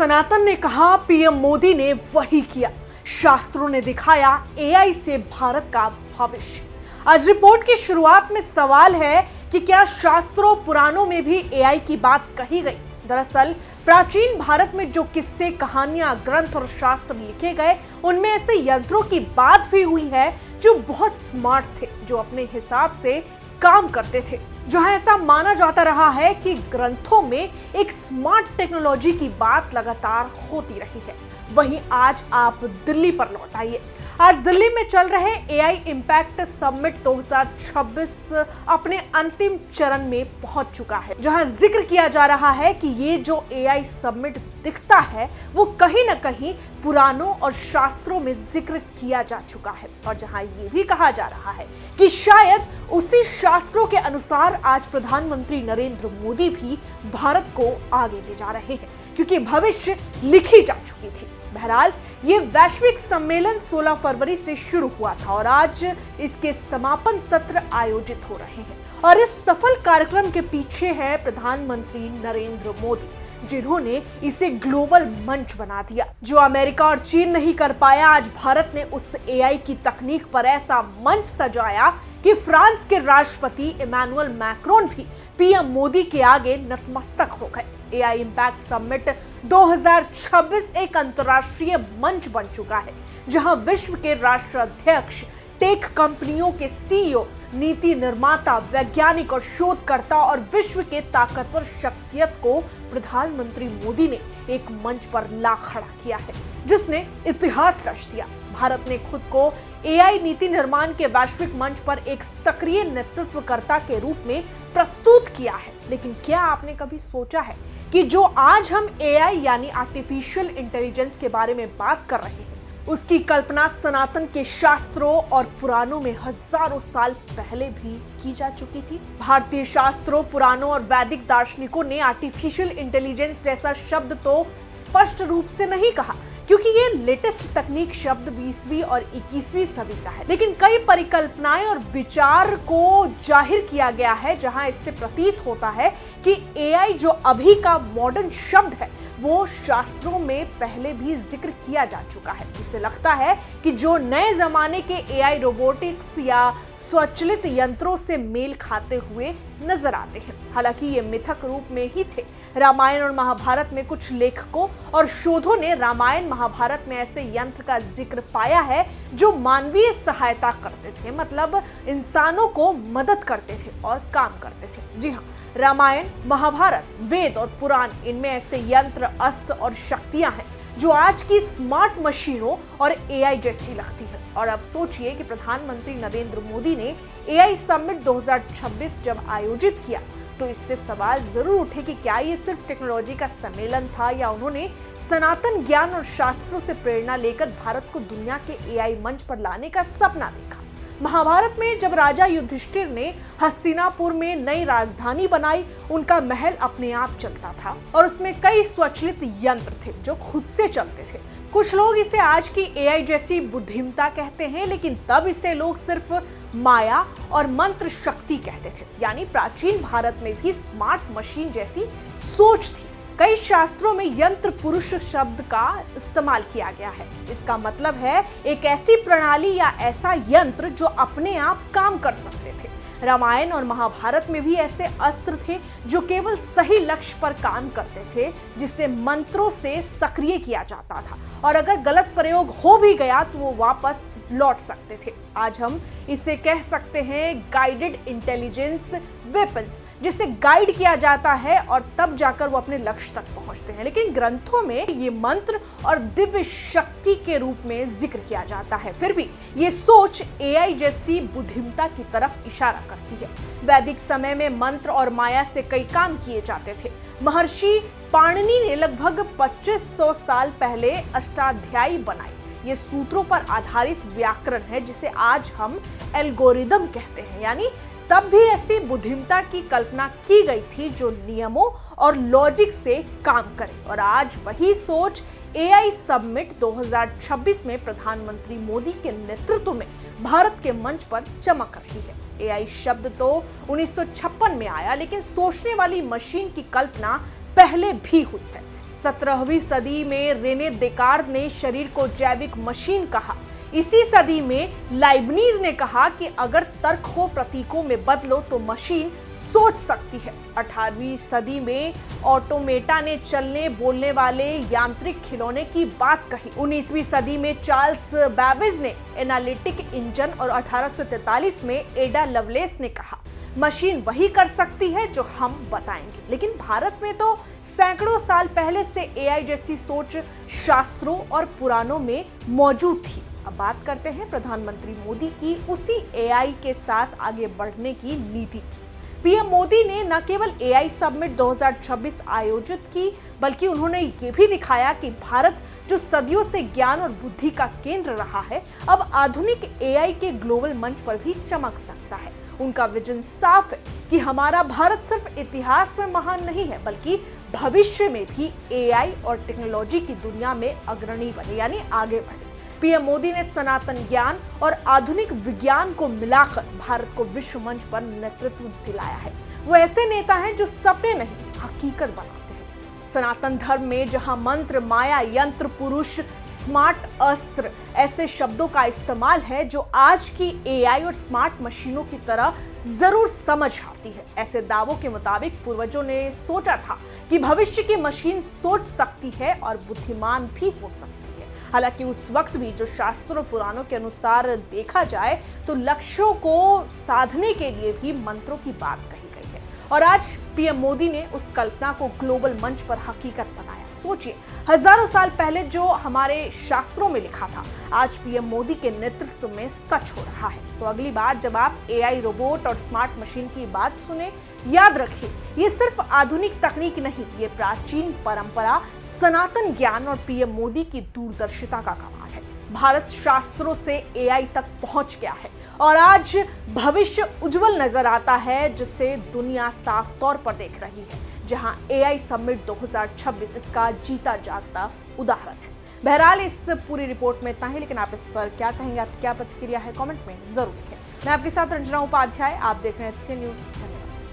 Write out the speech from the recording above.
सनातन ने कहा, पीएम मोदी ने वही किया। शास्त्रों ने दिखाया एआई से भारत का भविष्य। आज रिपोर्ट की शुरुआत में सवाल है कि क्या शास्त्रों पुराणों में भी एआई की बात कही गई? दरअसल प्राचीन भारत में जो किस्से, कहानियां, ग्रंथ और शास्त्र लिखे गए, उनमें ऐसे यंत्रों की बात भी हुई है जो बहुत स्मार्ट थे, जो अपने हिसाब से काम करते थे। जहां ऐसा माना जाता रहा है कि ग्रंथों में एक स्मार्ट टेक्नोलॉजी की बात लगातार होती रही है, वहीं आज आप दिल्ली पर लौट आइए। आज दिल्ली में चल रहे एआई इम्पैक्ट समिट 2026 अपने अंतिम चरण में पहुंच चुका है, जहां जिक्र किया जा रहा है कि ये जो एआई समिट दिखता है वो कहीं ना कहीं पुराणों और शास्त्रों में जिक्र किया जा चुका है, और जहां ये भी कहा जा रहा है कि शायद उसी शास्त्रों के अनुसार आज प्रधानमंत्री नरेंद्र मोदी भी भारत को आगे ले जा रहे हैं, क्योंकि भविष्य लिखी जा चुकी थी। बहरहाल ये वैश्विक सम्मेलन 16 फरवरी से शुरू हुआ था और आज इसके समापन सत्र आयोजित हो रहे हैं, और इस सफल कार्यक्रम के पीछे है प्रधानमंत्री नरेंद्र मोदी, जिन्होंने इसे ग्लोबल मंच बना दिया। जो अमेरिका और चीन नहीं कर पाया, आज भारत ने उस एआई की तकनीक पर ऐसा मंच सजाया कि फ्रांस के राष्ट्रपति इमैनुअल मैक्रोन भी पीएम मोदी के आगे नतमस्तक हो गए। एआई इम्पैक्ट समिट 2026 एक अंतर्राष्ट्रीय मंच बन चुका है, जहां विश्व के राष्ट्राध्यक्ष, टेक कंपनियों के सीईओ, नीति निर्माता, वैज्ञानिक और शोधकर्ता और विश्व के ताकतवर शख्सियत को प्रधानमंत्री मोदी ने एक मंच पर ला खड़ा किया है, जिसने इतिहास रच दिया। भारत ने खुद को एआई नीति निर्माण के वैश्विक मंच पर एक सक्रिय नेतृत्वकर्ता के रूप में प्रस्तुत किया है। लेकिन क्या आपने कभी सोचा है कि जो आज हम एआई यानी आर्टिफिशियल इंटेलिजेंस के बारे में बात कर रहे हैं, उसकी कल्पना सनातन के शास्त्रों और पुराणों में हजारों साल पहले भी की जा चुकी थी। भारतीय शास्त्रों, पुराणों और वैदिक दार्शनिकों ने आर्टिफिशियल इंटेलिजेंस जैसा शब्द तो स्पष्ट रूप से नहीं कहा, क्योंकि ये लेटेस्ट तकनीक शब्द 20वीं और 21वीं सदी का है। लेकिन कई परिकल्पनाएं और विचार को जाहिर किया गया है, जहां इससे प्रतीत होता है कि एआई जो अभी का मॉडर्न शब्द है, वो शास्त्रों में पहले भी जिक्र किया जा चुका है। इससे लगता है कि जो नए जमाने के एआई रोबोटिक्स या स्वचालित यंत्रों से मेल खाते हुए नजर आते हैं। हालांकि ये मिथक रूप में ही थे। रामायण और महाभारत में कुछ लेखकों और शोधों ने रामायण महाभारत में ऐसे यंत्र का जिक्र पाया है जो मानवीय सहायता करते थे, मतलब इंसानों को मदद करते थे और काम करते थे। जी हाँ, रामायण, महाभारत, वेद और पुराण, इनमें ऐसे यंत्र, अस्त्र और शक्तियां हैं जो आज की स्मार्ट मशीनों और एआई जैसी लगती है। और अब सोचिए कि प्रधानमंत्री नरेंद्र मोदी ने एआई समिट 2026 जब आयोजित किया, तो इससे सवाल जरूर उठे कि क्या ये सिर्फ टेक्नोलॉजी का सम्मेलन था, या उन्होंने सनातन ज्ञान और शास्त्रों से प्रेरणा लेकर भारत को दुनिया के एआई मंच पर लाने का सपना देखा। महाभारत में जब राजा युधिष्ठिर ने हस्तिनापुर में नई राजधानी बनाई, उनका महल अपने आप चलता था और उसमें कई स्वचालित यंत्र थे जो खुद से चलते थे। कुछ लोग इसे आज की एआई जैसी बुद्धिमत्ता कहते हैं, लेकिन तब इसे लोग सिर्फ माया और मंत्र शक्ति कहते थे। यानी प्राचीन भारत में भी स्मार्ट मशीन जैसी सोच थी। कई शास्त्रों में यंत्र पुरुष शब्द का इस्तेमाल किया गया है। इसका मतलब है एक ऐसी प्रणाली या ऐसा यंत्र जो अपने आप काम कर सकते थे। रामायण और महाभारत में भी ऐसे अस्त्र थे जो केवल सही लक्ष्य पर काम करते थे, जिसे मंत्रों से सक्रिय किया जाता था, और अगर गलत प्रयोग हो भी गया तो वो वापस लौट सकते थे। आज हम इसे कह सकते हैं गाइडेड इंटेलिजेंस वेपन्स, जिसे गाइड किया जाता है और तब जाकर वो अपने लक्ष्य तक पहुंचते हैं। लेकिन ग्रंथों में ये मंत्र और दिव्य शक्ति के रूप में जिक्र किया जाता है। फिर भी ये सोच एआई जैसी बुद्धिमत्ता की तरफ इशारा करती है। वैदिक समय में मंत्र और माया से कई काम किए जाते थे। महर्षि पाणिनि ने लगभग 2500 साल पहले अष्टाध्यायी बनाई। ये सूत्रों पर आधारित व्याकरण है, जिसे आज हम एल्गोरिदम कहते हैं। यानी तब भी ऐसी बुद्धिमत्ता की कल्पना की गई थी जो नियमों और लॉजिक से काम करे, और आज वही सोच एआई समिट 2026 में प्रधानमंत्री मोदी के नेतृत्व में भारत के मंच पर चमक रही है। एआई शब्द तो 1956 में आया, लेकिन सोचने वाली मशीन की कल्पना पहले भी हुई है। 17वीं सदी में रेने देकार्त ने शरीर को जैविक मशीन कहा। इसी सदी में लाइबनीज ने कहा कि अगर तर्क को प्रतीकों में बदलो तो मशीन सोच सकती है। 18वीं सदी में ऑटोमेटा ने चलने बोलने वाले यांत्रिक खिलौने की बात कही। 19वीं सदी में चार्ल्स बैबेज ने एनालिटिक इंजन और 1843 में एडा लवलेस ने कहा मशीन वही कर सकती है जो हम बताएंगे। लेकिन भारत में तो सैकड़ों साल पहले से एआई जैसी सोच शास्त्रों और पुराणों में मौजूद थी। अब बात करते हैं प्रधानमंत्री मोदी की उसी एआई के साथ आगे बढ़ने की नीति की। पीएम मोदी ने न केवल एआई समिट 2026 आयोजित की, बल्कि उन्होंने ये भी दिखाया कि भारत जो सदियों से ज्ञान और बुद्धि का केंद्र रहा है, अब आधुनिक एआई के ग्लोबल मंच पर भी चमक सकता है। उनका विजन साफ है कि हमारा भारत सिर्फ इतिहास में महान नहीं है, बल्कि भविष्य में भी एआई और टेक्नोलॉजी की दुनिया में अग्रणी बने, यानी आगे बढ़े। पीएम मोदी ने सनातन ज्ञान और आधुनिक विज्ञान को मिलाकर भारत को विश्व मंच पर नेतृत्व दिलाया है। वो ऐसे नेता हैं जो सपने नहीं, हकीकत बनाते हैं। सनातन धर्म में जहां मंत्र, माया, यंत्र, पुरुष, स्मार्ट अस्त्र ऐसे शब्दों का इस्तेमाल है जो आज की एआई और स्मार्ट मशीनों की तरह जरूर समझ आती है। ऐसे दावों के मुताबिक पूर्वजों ने सोचा था कि भविष्य की मशीन सोच सकती है और बुद्धिमान भी हो सकती है। हालांकि उस वक्त भी जो शास्त्रों और पुराणों के अनुसार देखा जाए तो लक्ष्यों को साधने के लिए भी मंत्रों की बात कही गई है। और आज पीएम मोदी ने उस कल्पना को ग्लोबल मंच पर हकीकत बनाया। सोचिए, हजारों साल पहले जो हमारे शास्त्रों में लिखा था, आज पीएम मोदी के नेतृत्व में सच हो रहा है। तो अगली बार जब आप एआई, रोबोट और स्मार्ट मशीन की बात सुने, याद रखिए, ये सिर्फ आधुनिक तकनीक नहीं, ये प्राचीन परंपरा, सनातन ज्ञान और पीएम मोदी की दूरदर्शिता का कमाल है। भारत शास्त्रों से एआई तक पहुंच गया है और आज भविष्य उज्जवल नजर आता है, जिसे दुनिया साफ तौर पर देख रही है। जहां एआई समिट 2026 इसका जीता जागता उदाहरण है। बहरहाल इस पूरी रिपोर्ट में इतना ही, लेकिन आप इस पर क्या कहेंगे, आपकी क्या प्रतिक्रिया है, कमेंट में जरूर लिखें। मैं आपके साथ रंजना उपाध्याय, आप देख रहे हैं HCN न्यूज।